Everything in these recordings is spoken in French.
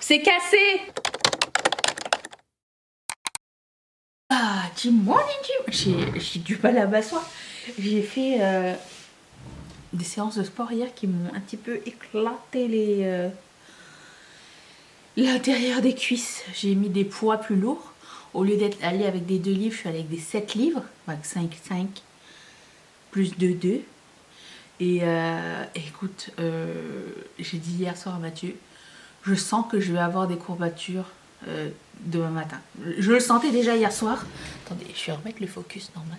C'est cassé. Ah, good morning, j'ai du mal à m'asseoir. J'ai fait des séances de sport hier qui m'ont un petit peu éclaté l'intérieur des cuisses. J'ai mis des poids plus lourds. Au lieu d'être allé avec des 2 livres, je suis allée avec des 7 livres. Avec 5 plus 2. Et écoute, j'ai dit hier soir à Mathieu, je sens que je vais avoir des courbatures demain matin. Je le sentais déjà hier soir. Attendez, je vais remettre le focus normal.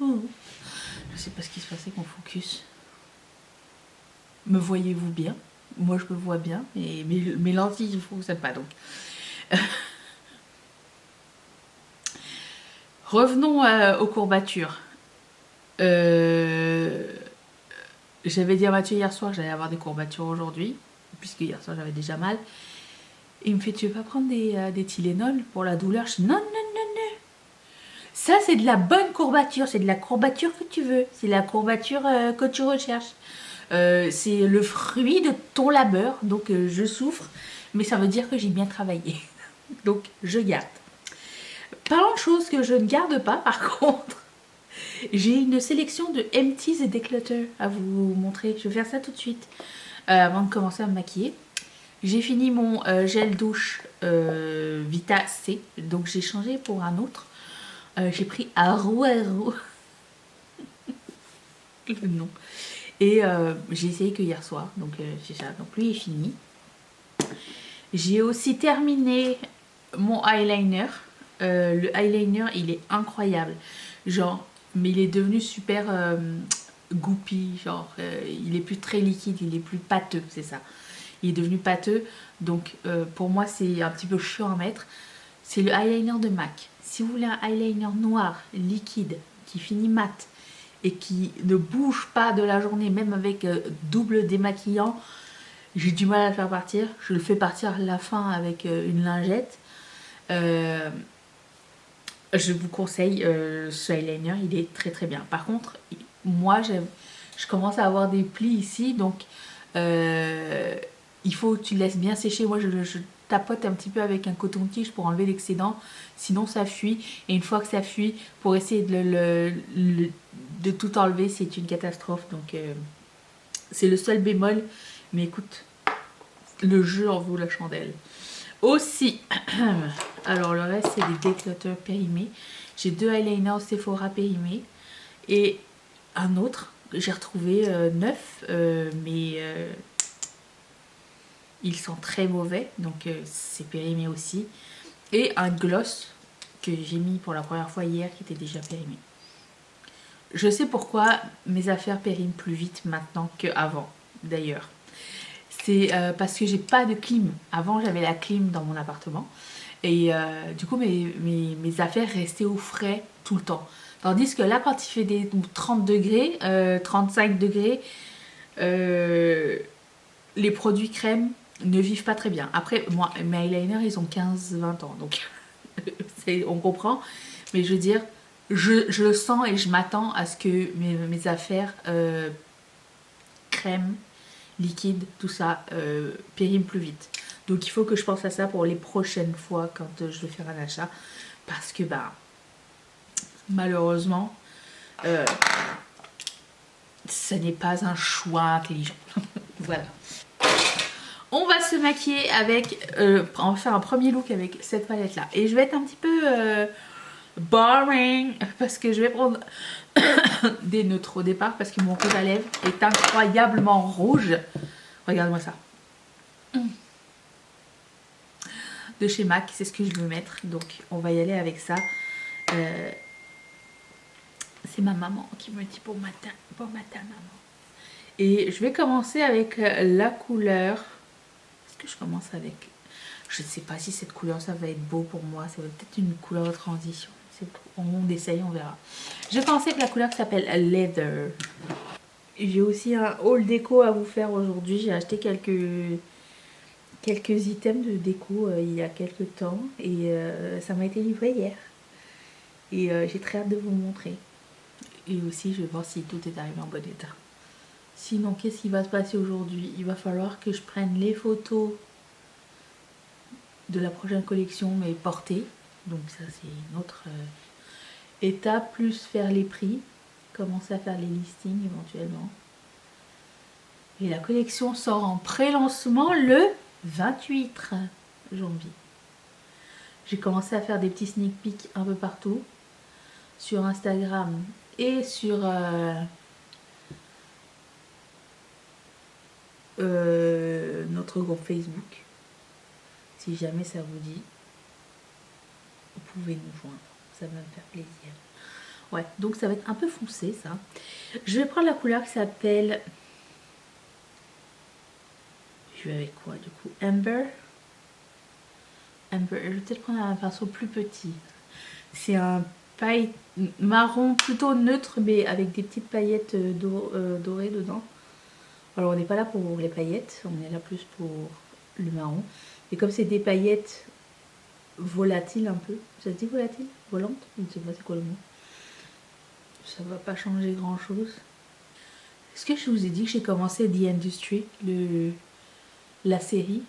Oh. Je sais pas ce qui se passait avec mon focus. Me voyez-vous bien? Moi je me vois bien, et mes lentilles ne fonctionnent pas donc. Revenons aux courbatures. J'avais dit à Mathieu hier soir que j'allais avoir des courbatures aujourd'hui, puisque hier soir j'avais déjà mal. Il me fait, tu veux pas prendre des Tylenol pour la douleur? Je dis, non, non, non, non. Ça, c'est de la bonne courbature. C'est de la courbature que tu veux. C'est la courbature que tu recherches. C'est le fruit de ton labeur. Donc, je souffre. Mais ça veut dire que j'ai bien travaillé. Donc, je garde. Parlons de choses que je ne garde pas, par contre. J'ai une sélection de empties et declutter à vous montrer. Je vais faire ça tout de suite. Avant de commencer à me maquiller. J'ai fini mon gel douche Vita C, donc j'ai changé pour un autre. J'ai pris Aru le nom. Et j'ai essayé que hier soir, donc c'est ça. Donc lui est fini. J'ai aussi terminé mon eyeliner. Le eyeliner, il est incroyable. Genre, mais il est devenu super goupy. Genre, il est plus très liquide, il est plus pâteux, c'est ça. Il est devenu pâteux, donc pour moi c'est un petit peu chiant à mettre. C'est le eyeliner de MAC. Si vous voulez un eyeliner noir, liquide, qui finit mat et qui ne bouge pas de la journée, même avec double démaquillant, j'ai du mal à le faire partir. Je le fais partir à la fin avec une lingette. Je vous conseille ce eyeliner, il est très très bien. Par contre, moi je commence à avoir des plis ici, donc il faut que tu laisses bien sécher. Moi, je tapote un petit peu avec un coton-tige pour enlever l'excédent. Sinon, ça fuit. Et une fois que ça fuit, pour essayer de tout enlever, c'est une catastrophe. Donc, c'est le seul bémol. Mais écoute, le jeu en vaut la chandelle. Aussi, alors le reste, c'est des declutters périmés. J'ai 2 eyeliners Sephora périmés. Et un autre que j'ai retrouvé neuf, mais... ils sont très mauvais, donc c'est périmé aussi. Et un gloss que j'ai mis pour la première fois hier qui était déjà périmé. Je sais pourquoi mes affaires périment plus vite maintenant qu'avant, d'ailleurs. C'est parce que j'ai pas de clim. Avant, j'avais la clim dans mon appartement. Et du coup, mes affaires restaient au frais tout le temps. Tandis que là, quand il fait des 30 degrés, 35 degrés, les produits crème ne vivent pas très bien. Après, moi, mes eyeliners, ils ont 15-20 ans, donc on comprend. Mais je veux dire, je le sens et je m'attends à ce que mes affaires crème, liquide, tout ça, périment plus vite. Donc il faut que je pense à ça pour les prochaines fois quand je vais faire un achat. Parce que, bah, malheureusement, ça n'est pas un choix intelligent. Voilà. On va se maquiller avec... on va faire un premier look avec cette palette là. Et je vais être un petit peu boring parce que je vais prendre des neutres au départ parce que mon rouge à lèvres est incroyablement rouge. Regarde-moi ça. De chez MAC, c'est ce que je veux mettre. Donc on va y aller avec ça. C'est ma maman qui me dit bon matin maman. Et je vais commencer avec la couleur... que je commence avec, je ne sais pas si cette couleur ça va être beau pour moi, ça va peut-être une couleur de transition, on essaye, on verra. Je vais commencer avec la couleur qui s'appelle Leather. J'ai aussi un haul déco à vous faire aujourd'hui. J'ai acheté quelques items de déco il y a quelques temps et ça m'a été livré hier et j'ai très hâte de vous montrer. Et aussi je vais voir si tout est arrivé en bon état. Sinon, qu'est-ce qui va se passer aujourd'hui? Il va falloir que je prenne les photos de la prochaine collection, mais portées. Donc ça, c'est une autre étape, plus faire les prix, commencer à faire les listings éventuellement. Et la collection sort en pré-lancement le 28 janvier. J'ai commencé à faire des petits sneak peeks un peu partout, sur Instagram et sur notre groupe Facebook. Si jamais ça vous dit, vous pouvez nous joindre, ça va me faire plaisir. Ouais, donc ça va être un peu foncé ça. Je vais prendre la couleur qui s'appelle... Je vais avec quoi du coup? Amber. Amber, je vais peut-être prendre un pinceau plus petit. C'est un paille marron plutôt neutre, mais avec des petites paillettes dorées dedans. Alors on n'est pas là pour les paillettes, on est là plus pour le marron. Et comme c'est des paillettes volatiles un peu, ça se dit volatile? Volante? Je ne sais pas c'est quoi le mot. Ça va pas changer grand chose. Est-ce que je vous ai dit que j'ai commencé The Industry, la série?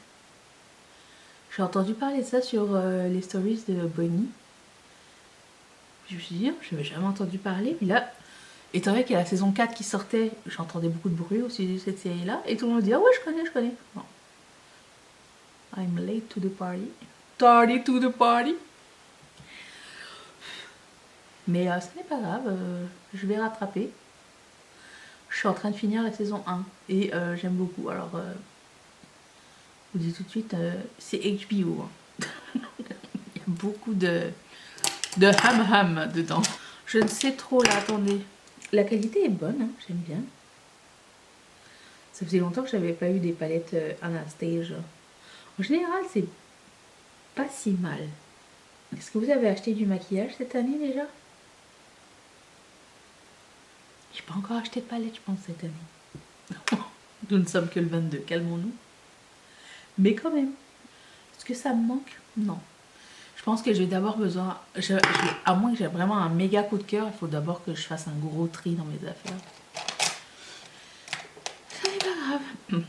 J'ai entendu parler de ça sur les stories de Bonnie. Je me suis dit, je n'avais jamais entendu parler. Mais là, étant donné qu'il y a la saison 4 qui sortait, j'entendais beaucoup de bruit au sujet de cette série-là. Et tout le monde dit, ah ouais, je connais. Bon. I'm late to the party. Tardy to the party. Mais ce n'est pas grave, je vais rattraper. Je suis en train de finir la saison 1 et j'aime beaucoup. Alors, je vous dis tout de suite, c'est HBO. Hein. Il y a beaucoup de ham dedans. Je ne sais trop là, attendez. La qualité est bonne, hein, j'aime bien. Ça faisait longtemps que j'avais pas eu des palettes Anastasia. En général, c'est pas si mal. Est-ce que vous avez acheté du maquillage cette année déjà? J'ai pas encore acheté de palette, je pense, cette année. Nous ne sommes que le 22, calmons-nous. Mais quand même, est-ce que ça me manque? Non. Je pense que j'ai d'abord besoin, à moins que j'ai vraiment un méga coup de cœur, il faut d'abord que je fasse un gros tri dans mes affaires. Ça n'est pas grave.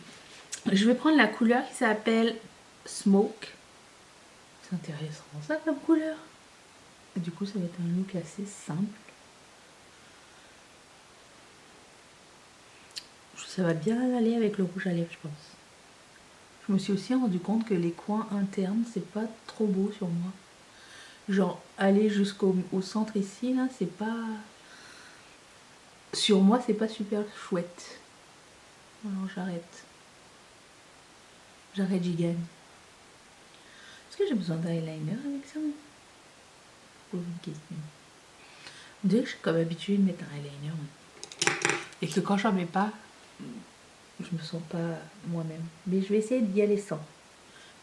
Je vais prendre la couleur qui s'appelle Smoke. C'est intéressant ça comme couleur. Et du coup, ça va être un look assez simple. Ça va bien aller avec le rouge à lèvres, je pense. Je me suis aussi rendu compte que les coins internes, c'est pas trop beau sur moi. Genre, aller jusqu'au centre ici, là, c'est pas... Sur moi, c'est pas super chouette. Alors, j'arrête. J'arrête, j'y gagne. Est-ce que j'ai besoin d'un eyeliner avec ça? Pose une question. On dirait que je suis comme habituée de mettre un eyeliner. Et que quand j'en mets pas, je me sens pas moi-même. Mais je vais essayer d'y aller sans.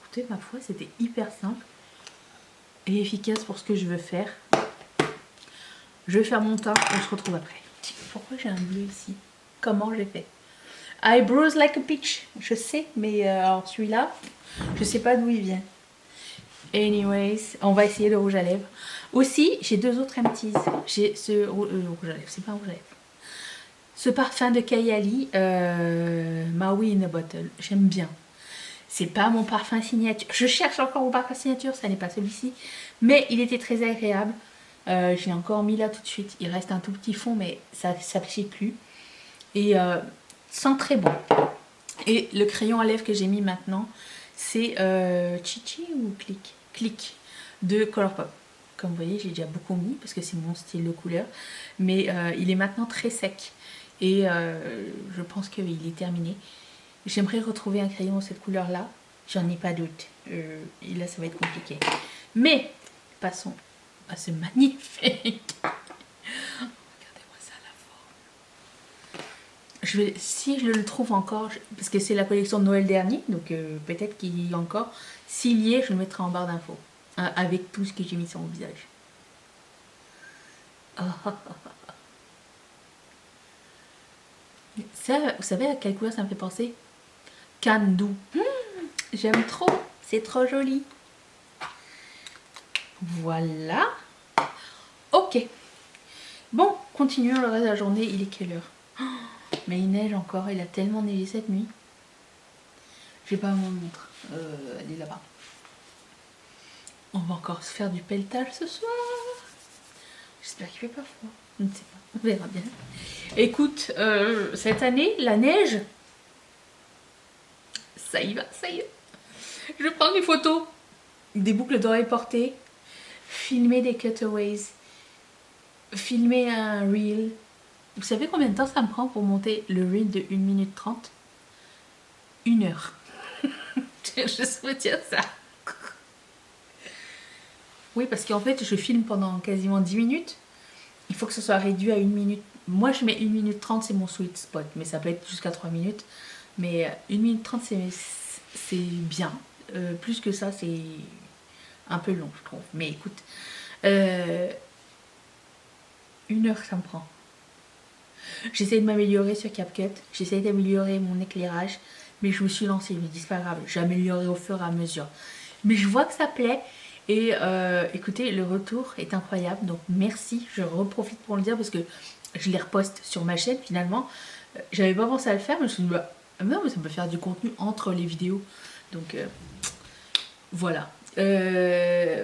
Écoutez, ma foi, c'était hyper simple et efficace pour ce que je veux faire. Je vais faire mon teint, on se retrouve après. Pourquoi j'ai un bleu ici? Comment j'ai fait? Eyebrows like a peach. Je sais, mais alors celui-là, je sais pas d'où il vient. Anyways, on va essayer le rouge à lèvres. Aussi, j'ai deux autres empties. J'ai ce rouge à lèvres, c'est pas un rouge à lèvres. Ce parfum de Kayali, Maui in a Bottle, j'aime bien. C'est pas mon parfum signature. Je cherche encore mon parfum signature, ça n'est pas celui-ci. Mais il était très agréable. Je l'ai encore mis là tout de suite. Il reste un tout petit fond, mais ça ne s'affiche plus. Et sent très bon. Et le crayon à lèvres que j'ai mis maintenant, c'est Chichi ou Click? Click de Colourpop. Comme vous voyez, j'ai déjà beaucoup mis parce que c'est mon style de couleur. Mais il est maintenant très sec. Et je pense qu'il est terminé. J'aimerais retrouver un crayon de cette couleur-là. J'en ai pas doute. Et là, ça va être compliqué. Mais, passons à ce magnifique. Regardez-moi ça, la forme. Si je le trouve encore, parce que c'est la collection de Noël dernier, donc peut-être qu'il y a encore. S'il y est, je le mettrai en barre d'infos. Avec tout ce que j'ai mis sur mon visage. Ça, vous savez à quelle couleur ça me fait penser? Candu. J'aime trop. C'est trop joli. Voilà. Ok. Bon, continuons le reste de la journée. Il est quelle heure? Mais il neige encore, il a tellement neigé cette nuit. J'ai pas mon montre, elle est là-bas. On va encore se faire du pelletage ce soir. J'espère qu'il fait pas froid. Je ne sais pas, on verra bien. Écoute, cette année, la neige, ça y va, ça y est. Je prends des photos, des boucles d'oreilles portées, filmer des cutaways, filmer un reel. Vous savez combien de temps ça me prend pour monter le reel de 1 minute 30? 1 heure. Je retiens ça. Oui, parce qu'en fait, je filme pendant quasiment 10 minutes. Il faut que ce soit réduit à 1 minute. Moi, je mets 1 minute 30, c'est mon sweet spot. Mais ça peut être jusqu'à 3 minutes. Mais 1 minute 30, c'est bien. Plus que ça, c'est un peu long, je trouve. Mais écoute, 1 heure, ça me prend. J'essaie de m'améliorer sur CapCut. J'essaie d'améliorer mon éclairage. Mais je me suis lancée. Je me dis, c'est pas grave. J'améliorerai au fur et à mesure. Mais je vois que ça plaît. Et écoutez, le retour est incroyable. Donc merci. Je reprofite pour le dire parce que je les reposte sur ma chaîne finalement. J'avais pas pensé à le faire. Mais je me suis dit, bah, non, mais ça peut faire du contenu entre les vidéos. Donc voilà.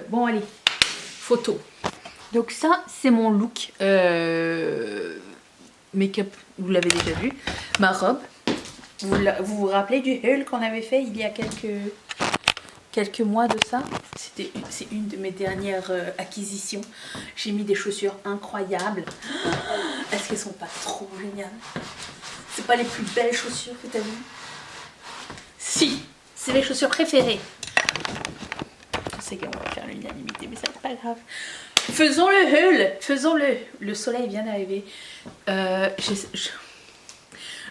Bon, allez. Photo. Donc ça, c'est mon look. Make-up, vous l'avez déjà vu. Ma robe. Vous vous rappelez du haul qu'on avait fait il y a quelques mois de ça? C'est une de mes dernières acquisitions. J'ai mis des chaussures incroyables. Est-ce qu'elles sont pas trop géniales? C'est pas les plus belles chaussures que tu as vues? Si, c'est mes chaussures préférées. Je sais qu'on va faire l'unanimité, mais c'est pas grave. Faisons le haul. Faisons-le. Le soleil vient d'arriver.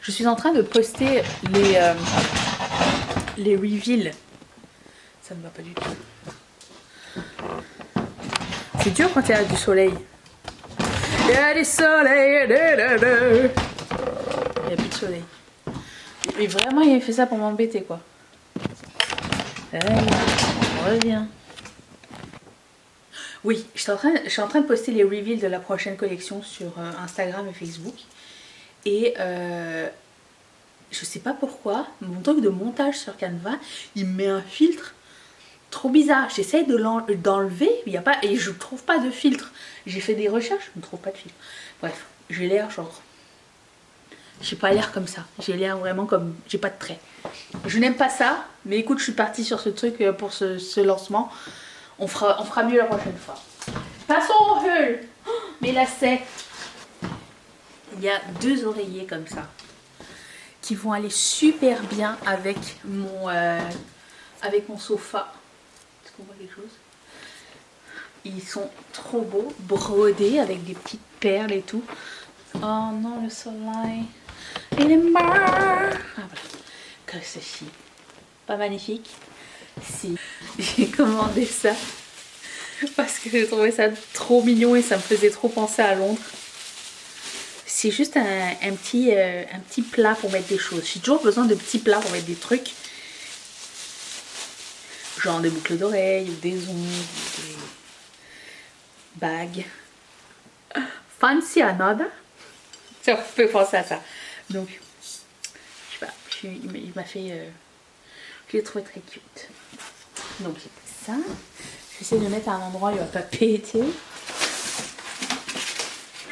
Je suis en train de poster les reveals. Ça ne va pas du tout. C'est dur quand il y a du soleil. Il y a du soleil. Il n'y a plus de soleil. Mais vraiment, il a fait ça pour m'embêter, quoi. Allez, on revient. Oui, je suis en train de poster les reveals de la prochaine collection sur Instagram et Facebook. Et je sais pas pourquoi, mon truc de montage sur Canva, il me met un filtre trop bizarre. J'essaye d'enlever, il y a pas, et je trouve pas de filtre. J'ai fait des recherches, je ne trouve pas de filtre. Bref, j'ai l'air genre... J'ai pas l'air comme ça. J'ai l'air vraiment comme... J'ai pas de traits. Je n'aime pas ça, mais écoute, je suis partie sur ce truc pour ce lancement. On fera mieux la prochaine fois. Passons au haul. Mes lacets. Il y a 2 oreillers comme ça qui vont aller super bien avec mon sofa. Est-ce qu'on voit quelque chose? Ils sont trop beaux, brodés avec des petites perles et tout. Oh non, le soleil. Il est mort. Ah voilà. Que ceci. Pas magnifique? Si. J'ai commandé ça parce que j'ai trouvé ça trop mignon et ça me faisait trop penser à Londres. C'est juste un petit plat pour mettre des choses. J'ai toujours besoin de petits plats pour mettre des trucs. Genre des boucles d'oreilles, ou des ongles, des bagues. Fancy another. Ça peut penser à ça. Donc, je sais pas, il m'a fait... je l'ai trouvé très cute. Donc j'ai pris ça. J'essaie de le mettre à un endroit où il va pas péter.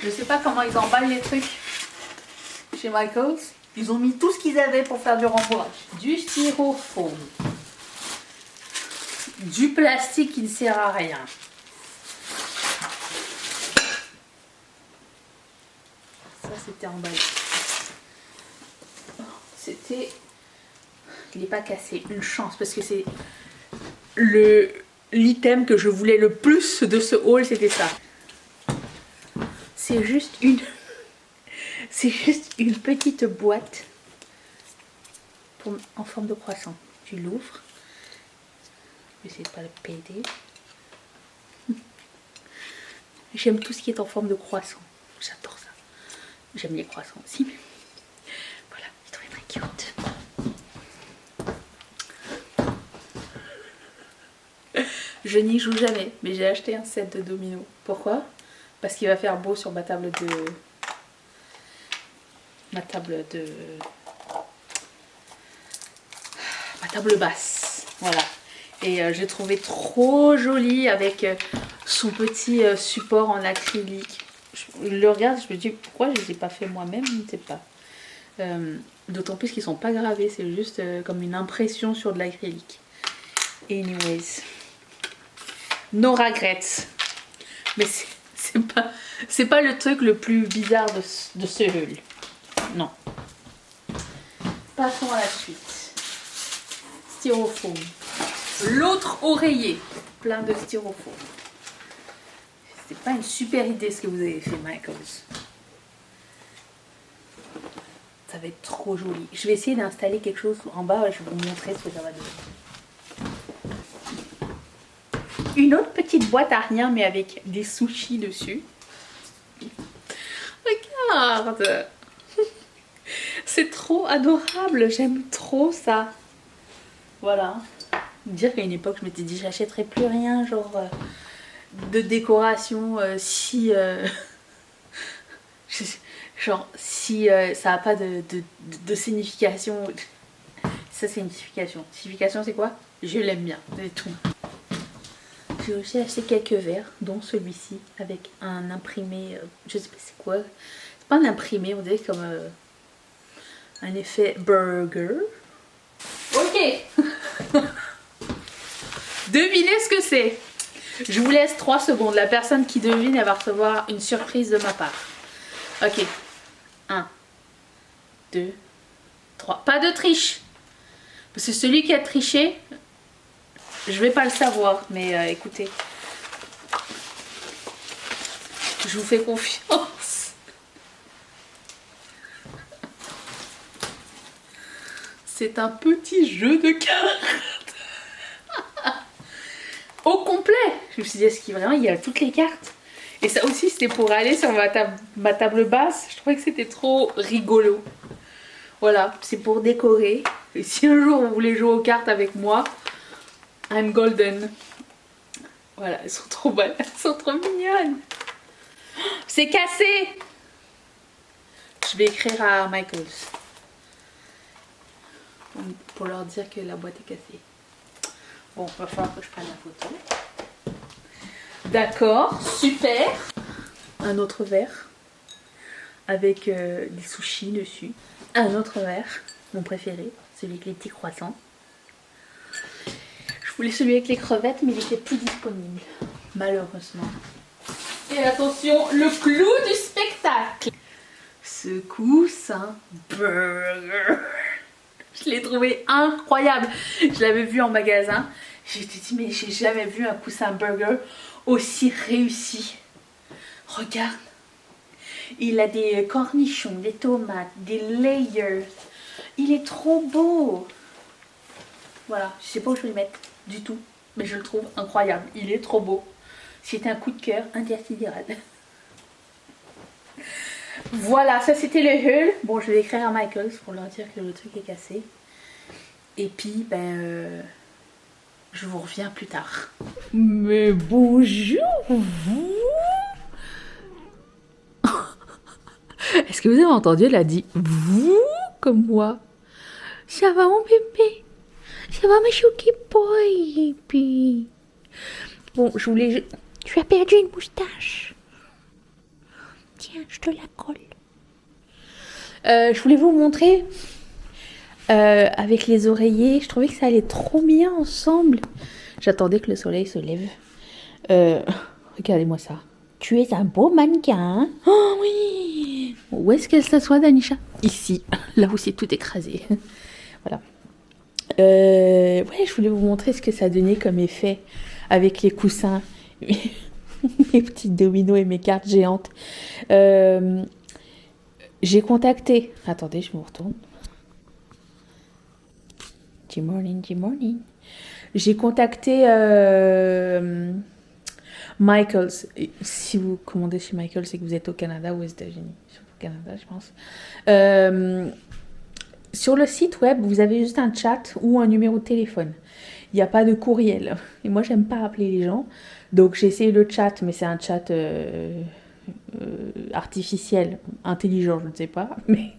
Je sais pas comment ils emballent les trucs chez Michaels. Ils ont mis tout ce qu'ils avaient pour faire du rembourrage. Du styrofoam. Du plastique qui ne sert à rien. Ça c'était emballé. C'était... Il n'est pas cassé. Une chance parce que c'est l'item que je voulais le plus de ce haul, c'était ça. C'est juste une petite boîte en forme de croissant. Tu l'ouvres. Je vais essayer de pas le péter. J'aime tout ce qui est en forme de croissant. J'adore ça. J'aime les croissants aussi. Mais voilà, je trouvais très cute. Je n'y joue jamais, mais j'ai acheté un set de dominos. Pourquoi? Parce qu'il va faire beau sur ma table ma table basse. Voilà. Et j'ai trouvé trop joli avec son petit support en acrylique. Je le regarde, je me dis pourquoi je ne les ai pas fait moi-même, je ne sais pas. D'autant plus qu'ils sont pas gravés, c'est juste comme une impression sur de l'acrylique. Anyways, no regrets. Mais c'est pas le truc le plus bizarre de ce haul. Non. Passons à la suite. Styrofoam. L'autre oreiller, plein de styrofoam. C'est pas une super idée ce que vous avez fait, Michaels. Ça va être trop joli. Je vais essayer d'installer quelque chose en bas. Je vais vous montrer ce que ça va donner. Une autre petite boîte à rien, mais avec des sushis dessus. Regarde. C'est trop adorable. J'aime trop ça. Voilà. Dire qu'à une époque, je m'étais dit, j'achèterais plus rien, genre de décoration si... genre si ça n'a pas de signification. Ça, c'est une signification. Signification, c'est quoi? Je l'aime bien, c'est tout. J'ai aussi acheté quelques verres, dont celui-ci, avec un imprimé, je sais pas c'est quoi. C'est pas un imprimé, on dirait comme un effet burger. Ok. Devinez ce que c'est. Je vous laisse 3 secondes. La personne qui devine, elle va recevoir une surprise de ma part. Ok. 1, 2, 3. Pas de triche. Parce que celui qui a triché, je vais pas le savoir. Mais écoutez. Je vous fais confiance. C'est un petit jeu de cartes. Au complet. Je me suis dit, est-ce qu'il vraiment il y a toutes les cartes? Et ça aussi c'était pour aller sur ma table basse. Je trouvais que c'était trop rigolo. Voilà, c'est pour décorer. Et si un jour vous voulez jouer aux cartes avec moi, I'm golden. Voilà, elles sont trop belles, elles sont trop mignonnes. C'est cassé. Je vais écrire à Michaels pour leur dire que la boîte est cassée. Bon, il va falloir que je prenne la photo. D'accord, super. Un autre verre avec des sushis dessus. Un autre verre, mon préféré, celui avec les petits croissants. Je voulais celui avec les crevettes, mais il n'était plus disponible, malheureusement. Et attention, le clou du spectacle. Ce coussin burger. Je l'ai trouvé incroyable. Je l'avais vu en magasin. J'étais dit, mais j'ai jamais vu un coussin burger aussi réussi. Regarde. Il a des cornichons, des tomates, des layers. Il est trop beau. Voilà, je sais pas où je vais le mettre du tout. Mais je le trouve incroyable. Il est trop beau. C'était un coup de cœur intersidéral. Voilà, ça c'était le haul. Bon, je vais écrire à Michaels pour leur dire que le truc est cassé. Et puis, ben... je vous reviens plus tard. Mais bonjour vous. Est-ce que vous avez entendu? Elle a dit vous comme moi. Ça va mon bébé? Ça va ma chouki boy? Bon, je voulais... Tu as perdu une moustache. Tiens, je te la colle. Je voulais vous montrer avec les oreillers. Je trouvais que ça allait trop bien ensemble. J'attendais que le soleil se lève. Regardez-moi ça. Tu es un beau mannequin. Hein? Oh oui. Où est-ce qu'elle s'assoit, Danisha? Ici, là où c'est tout écrasé. Voilà. Ouais, je voulais vous montrer ce que ça donnait comme effet avec les coussins. Mes petits dominos et mes cartes géantes. J'ai contacté... Attendez, je me retourne. Good morning, good morning. J'ai contacté Michaels. Si vous commandez chez Michaels, c'est que vous êtes au Canada ou aux États-Unis. Au Canada, je pense. Sur le site web, vous avez juste un chat ou un numéro de téléphone. Il n'y a pas de courriel. Et moi, j'aime pas appeler les gens. Donc, j'ai essayé le chat, mais c'est un chat artificiel, intelligent, je ne sais pas. Mais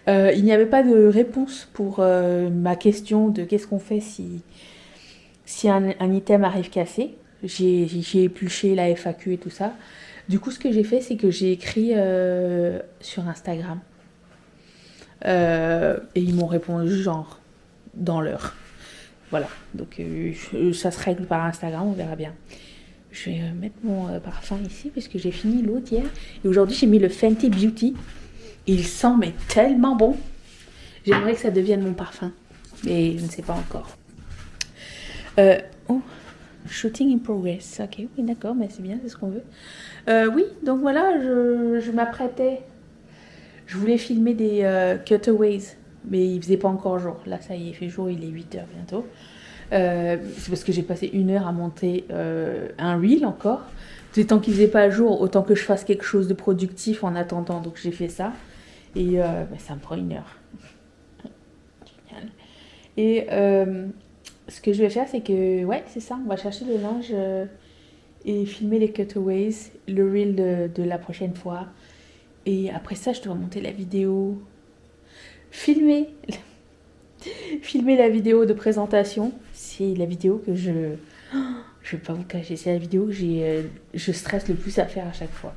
Il n'y avait pas de réponse pour ma question de qu'est-ce qu'on fait si un item arrive cassé. J'ai épluché la FAQ et tout ça. Du coup, ce que j'ai fait, c'est que j'ai écrit sur Instagram. Et ils m'ont répondu genre dans l'heure. Voilà, donc ça se règle par Instagram, on verra bien. Je vais mettre mon parfum ici parce que j'ai fini l'autre hier. Et aujourd'hui, j'ai mis le Fenty Beauty. Il sent mais tellement bon. J'aimerais que ça devienne mon parfum. Mais je ne sais pas encore. Oh, shooting in progress. Ok, oui, d'accord, mais c'est bien, c'est ce qu'on veut. Oui, donc voilà, je m'apprêtais. Je voulais filmer des cutaways, mais il faisait pas encore jour. Là, ça y est, il fait jour, il est 8h bientôt. C'est parce que j'ai passé 1 heure à monter un reel encore. Tant qu'il faisait pas jour, autant que je fasse quelque chose de productif en attendant. Donc j'ai fait ça. Et ça me prend 1 heure. Génial. Et ce que je vais faire, c'est que, ouais, c'est ça, on va chercher le linge et filmer les cutaways, le reel de la prochaine fois. Et après ça, je dois monter la vidéo, filmer la vidéo de présentation. C'est la vidéo que je vais pas vous cacher, c'est la vidéo que je stresse le plus à faire à chaque fois.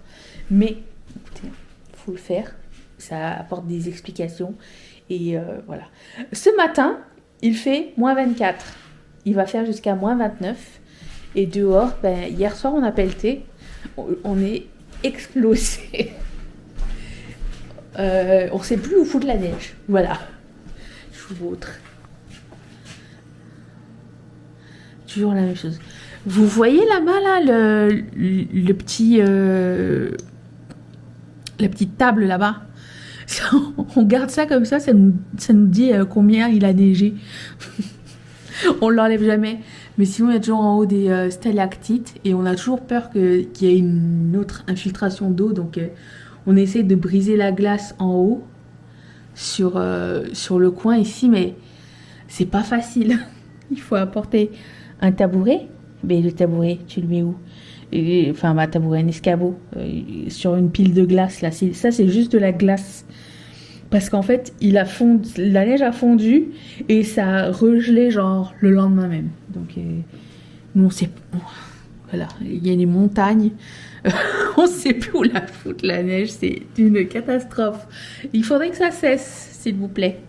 Mais, écoutez, faut le faire. Ça apporte des explications. Et voilà. Ce matin, il fait -24. Il va faire jusqu'à -29. Et dehors, hier soir, on a pelleté. On est explosé. On sait plus où foutre la neige. Voilà. Je vous montre. Toujours la même chose. Vous voyez là-bas, là, le petit... la petite table là-bas. On garde ça comme ça nous dit combien il a neigé. On l'enlève jamais. Mais sinon, il y a toujours en haut des stalactites. Et on a toujours peur qu'il y ait une autre infiltration d'eau. Donc, on essaie de briser la glace en haut. Sur le coin ici. Mais c'est pas facile. Il faut apporter un tabouret. Mais le tabouret, tu le mets où? Enfin, un tabouret, un escabeau. Sur une pile de glace. Là. Ça, c'est juste de la glace. Parce qu'en fait, la neige a fondu et ça a regelé genre le lendemain même. Donc, nous, on sait... Voilà, il y a des montagnes. On ne sait plus où la foutre, la neige. C'est une catastrophe. Il faudrait que ça cesse, s'il vous plaît.